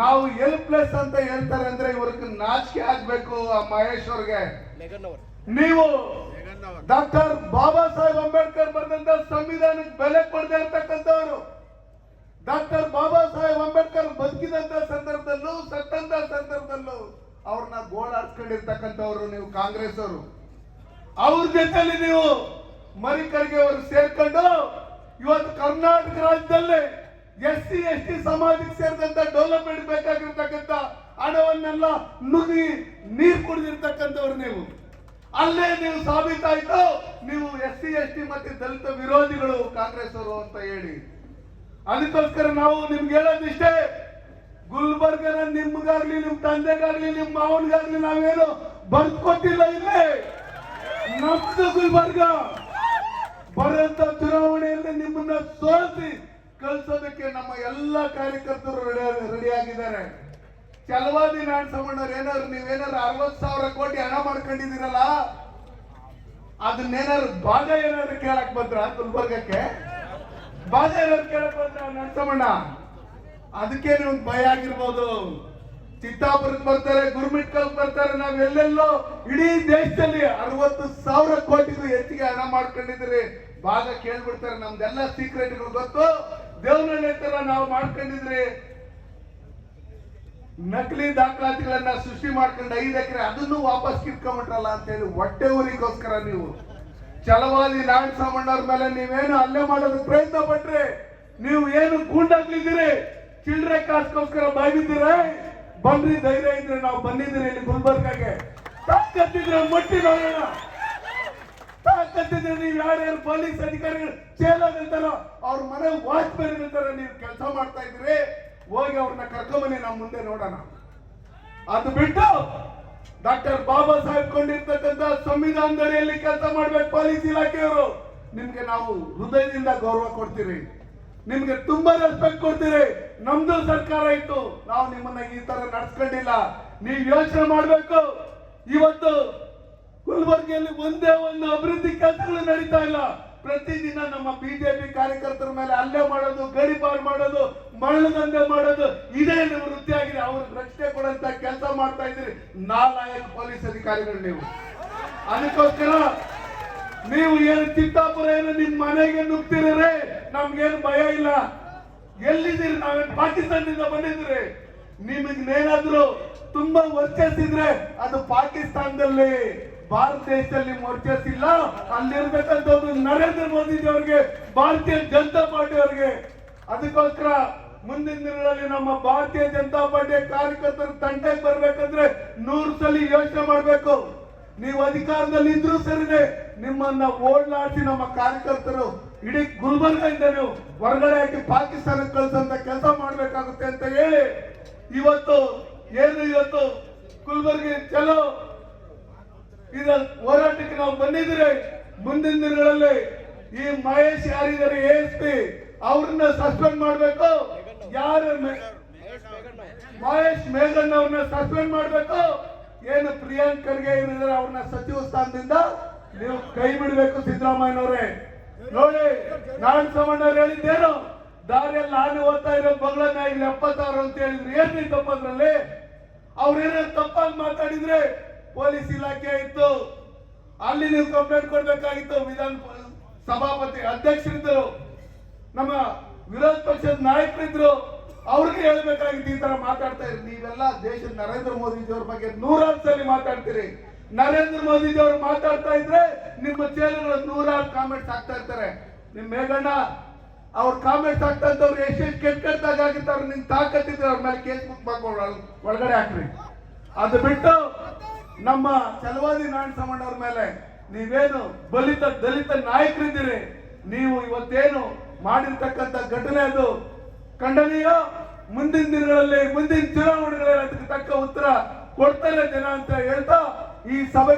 ನಾವು ಹೆಲ್ಪ್ಲೆಸ್ ಅಂತ ಹೇಳ್ತಾರೆ ಅಂದ್ರೆ ಇವ್ರಿಗೆ ನಾಚಿಕೆ ಆಗ್ಬೇಕು. ಆ ಮಹೇಶ್ ಅವ್ರಿಗೆ, ನೀವು ಡಾಕ್ಟರ್ ಬಾಬಾ ಸಾಹೇಬ್ ಅಂಬೇಡ್ಕರ್ ಬರೆದಂತ ಸಂವಿಧಾನಕ್ಕೆ ಬೆಲೆ ಕೊಡದೆ ಇರ್ತಕ್ಕಂಥವ್ರು, ಡಾಕ್ಟರ್ ಬಾಬಾ ಸಾಹೇಬ್ ಅಂಬೇಡ್ಕರ್ ಬದುಕಿದಂತ ಸಂದರ್ಭದಲ್ಲೂ ಸತ್ತಂತ ಸಂದರ್ಭದಲ್ಲೂ ಅವ್ರನ್ನ ಗೋಳಾಡ್ಸ್ಕೊಂಡಿರ್ತಕ್ಕಂಥವ್ರು ನೀವು ಕಾಂಗ್ರೆಸ್ ಅವರು. ಅವ್ರ ಜೊತೆಲಿ ನೀವು ಮರಿಕರ್ಗೆ ಅವರು ಸೇರ್ಕೊಂಡು ಇವತ್ತು ಕರ್ನಾಟಕ ರಾಜ್ಯದಲ್ಲಿ SC ST ಸಮಾಜಕ್ಕೆ ಸೇರಿದಂತ ಡೆವಲಪ್ಮೆಂಟ್ ಬೇಕಾಗಿರ್ತಕ್ಕಂಥ ಹಣವನ್ನೆಲ್ಲ ನುಗ್ಗಿ ನೀರು ಕುಡಿದಿರ್ತಕ್ಕಂಥವ್ರು ನೀವು. ಅಲ್ಲೇ ನೀವು ಸಾಬೀತಾಯ್ತು ನೀವು SC ST ಮತ್ತೆ ದಲಿತ ವಿರೋಧಿಗಳು ಕಾಂಗ್ರೆಸ್ ಅವರು ಅಂತ ಹೇಳಿ. ಅದಕ್ಕೋಸ್ಕರ ನಾವು ನಿಮ್ಗೆ ಹೇಳೋದಿಷ್ಟೇ, ಗುಲ್ಬರ್ಗನ ನಿಮ್ಗಾಗ್ಲಿ ನಿಮ್ ತಂದೆಗಾಗ್ಲಿ ನಿಮ್ ಮಾವನ್ಗಾಗ್ಲಿ ನಾವೇನು ಬರ್ಕೊಟ್ಟಿಲ್ಲ. ಇಲ್ಲೇ ನಮ್ದು ಗುಲ್ಬರ್ಗ. ಬರಂತ ಚುನಾವಣೆಯಲ್ಲಿ ನಿಮ್ಮನ್ನ ಸೋಲಿಸಿ ಕಳಿಸೋದಕ್ಕೆ ನಮ್ಮ ಎಲ್ಲ ಕಾರ್ಯಕರ್ತರು ರೆಡಿ ಆಗಿದ್ದಾರೆ. ಚಲವಾದಿ ನಾರಾಯಣಸ್ವಾಮಣ್ಣವ್ರು ಏನಾದ್ರು ನೀವೇನಾದ್ರು 60,000 ಕೋಟಿ ಹಣ ಮಾಡ್ಕೊಂಡಿದ್ದೀರಲ್ಲ, ಅದನ್ನೇನಾದ್ರು ಭಾಗ ಏನಾದ್ರು ಕೇಳಕ್ ಬಂದ್ರ ಗುಲ್ಬರ್ಗಕ್ಕೆ? ಭಾಗ ಏನಾದ್ರು ಕೇಳಕ್ ಬಂದ್ರ ನಾರಾಯಣಸ್ವಾಮಣ್ಣ? ಅದಕ್ಕೆ ನಿಮ್ಗೆ ಭಯ ಆಗಿರ್ಬೋದು. ಚಿತ್ತಾಪುರಕ್ಕೆ ಬರ್ತಾರೆ, ಗುರುಮಿಟ್ಕಲ್ ಬರ್ತಾರೆ, ನಾವೆಲ್ಲೆಲ್ಲೋ ಇಡೀ ದೇಶದಲ್ಲಿ 60,000 ಕೋಟಿಗೂ ಹೆಚ್ಚಿಗೆ ಹಣ ಮಾಡ್ಕೊಂಡಿದ್ದೀರಿ. ಭಾಗ ಕೇಳ್ಬಿಡ್ತಾರೆ. ನಮ್ದೆಲ್ಲ ಸೀಕ್ರೆಟ್ಗಳು ಗೊತ್ತು. ದೇವನಹಳ್ಳಿ ತರ ನಾವು ಮಾಡ್ಕೊಂಡಿದ್ರಿ, ನಕಲಿ ದಾಖಲಾತಿಗಳನ್ನ ಸೃಷ್ಟಿ ಮಾಡ್ಕೊಂಡು 5 ಎಕರೆ ಅದನ್ನು ವಾಪಸ್ ಕಿತ್ಕೊಂಡ್ಬಿಟ್ರಲ್ಲ ಅಂತ ಹೇಳಿ ಹೊಟ್ಟೆ ಊರಿಗೋಸ್ಕರ ನೀವು ಛಲವಾದಿ ನಾರಾಯಣಸ್ವಾಮಣ್ಣವ್ರ ಮೇಲೆ ನೀವೇನು ಹಲ್ಲೆ ಮಾಡೋದಕ್ಕೆ ಪ್ರಯತ್ನ ಪಟ್ರೆ, ನೀವು ಏನು ಗೂಂಡಾಗ್ಲಿದ್ದೀರಿ, ಚಿಲ್ಲರೆ ಕಾಸ್ಗೋಸ್ಕರ ಬಾಯ್ದಿದ್ದೀರ. ಬನ್ರಿ, ಧೈರ್ಯ ಇದ್ರೆ ನಾವು ಬಂದಿದ್ದೀರಿ ಇಲ್ಲಿ ಗುಲ್ಬರ್ಗಾಗೆ. ತಾಕತ್ತಿದ್ರೆ ಮಟ್ಟಿ ನೋಡೋಣ. ತಾಕತ್ತಿದ್ರೆ ನೀವು ಯಾರ್ಯಾರು ಪೊಲೀಸ್ ಅಧಿಕಾರಿಗಳು ಚೇಲಾಗಿರ್ತಾರೋ ಅವ್ರ ಮನೆ ವಾಚ್ಮನ್ ಇರ್ತಾರೋ ನೀವು ಕೆಲಸ ಮಾಡ್ತಾ ಇದ್ರಿ, ಹೋಗಿ ಅವ್ರನ್ನ ಕರ್ಕೊಂಬನ್ನಿ ನಮ್ಮ ಮುಂದೆ ನೋಡೋಣ. ಅದು ಬಿಟ್ಟು ಡಾಕ್ಟರ್ ಬಾಬಾ ಸಾಹೇಬ್ ಕೊಂಡಿರ್ತಕ್ಕಂಥ ಸಂವಿಧಾನದಡಿಯಲ್ಲಿ ಕೆಲಸ ಮಾಡ್ಬೇಕು ಪೊಲೀಸ್ ಇಲಾಖೆಯವರು. ನಿಮ್ಗೆ ನಾವು ಹೃದಯದಿಂದ ಗೌರವ ಕೊಡ್ತೀರಿ, ನಿಮ್ಗೆ ತುಂಬಾ ರೆಸ್ಪೆಕ್ಟ್ ಕೊಡ್ತೀರಿ. ನಮ್ದು ಸರ್ಕಾರ ಇತ್ತು, ನಾವು ನಿಮ್ಮನ್ನ ಈ ತರ ನಡ್ಸ್ಕೊಂಡಿಲ್ಲ. ನೀವು ಯೋಚನೆ ಮಾಡ್ಬೇಕು. ಇವತ್ತು ಗುಲ್ಬರ್ಗಿಯಲ್ಲಿ ಒಂದೇ ಒಂದು ಅಭಿವೃದ್ಧಿ ಕೆಲಸಗಳು ನಡೀತಾ ಇಲ್ಲ. ಪ್ರತಿದಿನ ನಮ್ಮ ಬಿಜೆಪಿ ಕಾರ್ಯಕರ್ತರ ಮೇಲೆ ಹಲ್ಲೆ ಮಾಡೋದು, ಗಡಿಪಾರು ಮಾಡೋದು, ಮರಳು ದಂಧೆ ಮಾಡೋದು, ಇದೇ ನಿಮ್ಮ ವೃತ್ತಿ ಆಗಿದೆ. ಅವ್ರಿಗೆ ರಕ್ಷಣೆ ಕೊಡುವಂತ ಕೆಲಸ ಮಾಡ್ತಾ ಇದ್ದೀರಿ ನಾಲಾಯಕ ಪೊಲೀಸ್ ಅಧಿಕಾರಿಗಳು ನೀವು. ಅದಕ್ಕೋಸ್ಕರ ನೀವು ಏನು ಚಿತ್ತಾಪುರ ಏನು ನಿಮ್ ಮನೆಗೆ ನುಗ್ತಿರೇ, ನಮ್ಗೇನು ಭಯ ಇಲ್ಲ. ಎಲ್ಲಿದ್ದೀರಿ? ನಾವೇನು ಪಾಕಿಸ್ತಾನದಿಂದ ಬಂದಿದ್ದೀರಿ? ನಿಮಗೇನಾದ್ರೂ ತುಂಬಾ ವರ್ಚಸ್ಸಿದ್ರೆ ಅದು ಪಾಕಿಸ್ತಾನದಲ್ಲಿ, ಭಾರತ ದೇಶದಲ್ಲಿ ವರ್ಚಸ್ ಇಲ್ಲ. ಅಲ್ಲಿರ್ಬೇಕಂತವ್ರು ನರೇಂದ್ರ ಮೋದಿ ಅವ್ರಿಗೆ, ಭಾರತೀಯ ಜನತಾ ಪಾರ್ಟಿ ಅವ್ರಿಗೆ. ಅದಕ್ಕೋಸ್ಕರ ಮುಂದಿನ ದಿನಗಳಲ್ಲಿ ನಮ್ಮ ಭಾರತೀಯ ಜನತಾ ಪಾರ್ಟಿಯ ಕಾರ್ಯಕರ್ತರು ತಂಟೆಗೆ ಬರ್ಬೇಕಂದ್ರೆ 100 ಸಲ ಯೋಚನೆ ಮಾಡ್ಬೇಕು. ನೀವು ಅಧಿಕಾರದಲ್ಲಿ ಇದ್ರೂ ಸರಿನೇ, ನಿಮ್ಮನ್ನ ಓಡ್ಲಾಡಿಸಿ ನಮ್ಮ ಕಾರ್ಯಕರ್ತರು ಇಡೀ ಗುಲ್ಬರ್ಗದಿಂದ ನೀವು ಹೊರಗಡೆ ಹಾಕಿ ಪಾಕಿಸ್ತಾನಕ್ಕೆ ಕಳಿಸಂತ ಕೆಲಸ ಮಾಡ್ಬೇಕಾಗುತ್ತೆ ಅಂತ ಹೇಳಿ ಇವತ್ತು ಗುಲ್ಬರ್ಗಿ ಚಲೋ ಇದ ಹೋರಾಟಕ್ಕೆ ನಾವು ಬಂದಿದ್ದೀರಿ. ಮುಂದಿನ ದಿನಗಳಲ್ಲಿ ಈ ಮಹೇಶ್ ಯಾರಿದ್ದಾರೆ ASP ಅವ್ರನ್ನ ಸಸ್ಪೆಂಡ್ ಮಾಡ್ಬೇಕು. ಯಾರು ಮಹೇಶ್ ಮೇಘಣ್ಣ ಅವ್ರನ್ನ ಸಸ್ಪೆಂಡ್ ಮಾಡ್ಬೇಕು. ಏನು ಪ್ರಿಯಾಂಕ್ ಖರ್ಗೆ ಏನಿದ್ದಾರೆ ಅವ್ರನ್ನ ಸಚಿವ ಸ್ಥಾನದಿಂದ ನೀವು ಕೈ ಬಿಡಬೇಕು. ಸಿದ್ದರಾಮಯ್ಯನವರೇ ನೋಡಿ, ನಾರಾಯಣಸ್ವಾಮಣ್ಣವ್ರು ಹೇಳಿದ್ದೇನು, ದಾರಿಯಲ್ಲಿ ಆನೆ ಓದ್ತಾ ಇರೋ ಬಗಳನ್ನ ಇಲ್ಲಿ 76 ಅಂತ ಹೇಳಿದ್ರು. ಏನ್ರಿ ತಪ್ಪದ್ರಲ್ಲಿ? ಅವ್ರೇನೋ ತಪ್ಪಾಗಿ ಮಾತಾಡಿದ್ರೆ ಪೊಲೀಸ್ ಇಲಾಖೆ ಇತ್ತು, ಅಲ್ಲಿ ನೀವು ಕಂಪ್ಲೇಂಟ್ ಕೊಡ್ಬೇಕಾಗಿತ್ತು. ವಿಧಾನ ಸಭಾಪತಿ ಅಧ್ಯಕ್ಷರಿದ್ದರು, ನಮ್ಮ ವಿರೋಧ ಪಕ್ಷದ ನಾಯಕರಿದ್ರು, ಅವ್ರಿಗೆ ಹೇಳ್ಬೇಕಾಗಿತ್ತು. ಈ ತರ ಮಾತಾಡ್ತಾ ಇರಿ. ನೀವೆಲ್ಲ ದೇಶದ ನರೇಂದ್ರ ಮೋದಿಜಿಯವ್ರ ಬಗ್ಗೆ 100 ಸಲ ಮಾತಾಡ್ತೀರಿ. ನರೇಂದ್ರ ಮೋದಿಜಿಯವರು ಮಾತಾಡ್ತಾ ಇದ್ರೆ ನಿಮ್ಮ ಚೇಲುಗಳು 100 ಕಾಮೆಂಟ್ಸ್ ಆಗ್ತಾ ಇರ್ತಾರೆ. ನಿಮ್ ಮೇಘಣ್ಣ ಅವ್ರ ಕಾಮೆಂಟ್ಸ್ ಆಗ್ತಾ ಇದ್ದವ್ರು ಎಷ್ಟೆಷ್ಟು ಕೆಟ್ಟದಾಗಿರ್ತಾವ್ರು. ನಿಮ್ ತಾಕತ್ತಿದ್ರೆ ಅವ್ರ ಮೇಲೆ ಕೇಸ್ ಬುಕ್ ಮಾಡ್ಕೊಂಡು ಒಳಗಡೆ ಹಾಕ್ರಿ. ಅದು ಬಿಟ್ಟು ನಮ್ಮ ಛಲವಾದಿ ನಾರಾಯಣಸ್ವಾಮಣ್ಣವ್ರ ಮೇಲೆ ನೀವೇನು ದಲಿತ ನಾಯಕರಿದ್ದೀರಿ, ನೀವು ಇವತ್ತೇನು ಮಾಡಿರ್ತಕ್ಕಂಥ ಘಟನೆ ಅದು ಖಂಡನೀಯ. ಮುಂದಿನ ದಿನಗಳಲ್ಲಿ ಮುಂದಿನ ಚುನಾವಣೆಗಳಲ್ಲಿ ಅದಕ್ಕೆ ತಕ್ಕ ಉತ್ತರ ಕೊಡ್ತಾರೆ ಜನ ಅಂತ ಹೇಳ್ತಾ ಈ ಸಭೆ